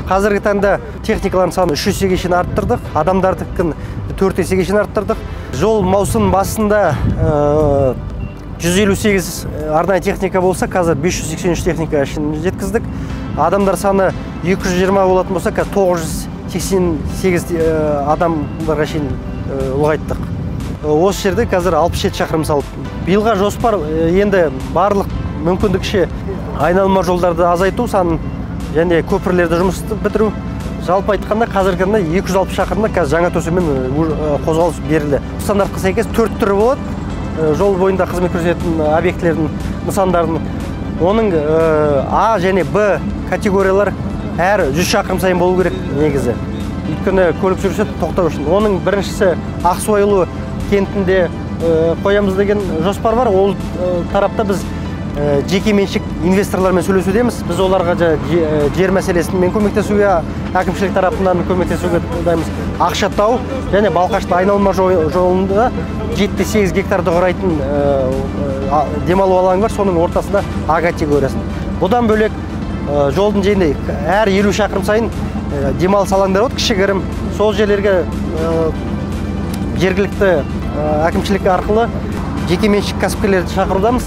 Қазіргі таңда техникалардың саны 3 есеге шейін арттырдық, адамдардыкін 4 есеге шейін арттырдық. Жол маусым басында 158 арнайы техника болса, қазір 583 техника шейін жеткіздік. Адамдар саны 220 болатын болса, қазір 988 адамдарға шейін ұлғайттық. Осы жерде қазір 67 шақырым салып. Биылға жоспар енді барлық мүмкіндікше айналма жолдарды азайту санын және көпірлерді жұмысты бітіру. Жалпы айтқанда қазіргі таңда 260 шақырымда қазір жаңа төсеммен қозғалыс берілді. Стандартқа сәйкес 4 түрі болады. Жол бойында қызмет көрсететін объектілердің нысандарын. Оның А және Б категориялар әр 100 шақырым сайын болу керек негізі. Өйткені көлік жүрісі тоқтау үшін. Оның біріншісі Ақсуайлы кентінде қоямыз деген жоспар бар. Ол тарапта біз жеке меншік инвесторлармен сөйлесудеміз. Біз оларға жер мәселесімен көмектесуге, әкімшілік тарапынан көмектесуге дайынбыз. Ақшатау және Балқашты айналма жолында 7-8 гектарды құрайтын демалу алаңы бар. Соның ортасында А категориясын. Бұдан бөлек жолдың жерінде әр 50 шақырым сайын демалыс алаңдары болады, кішігірім. Сол жерлерге жергілікті әкімшілік арқылы жеке меншік кәсіпкерлерді шақырудамыз.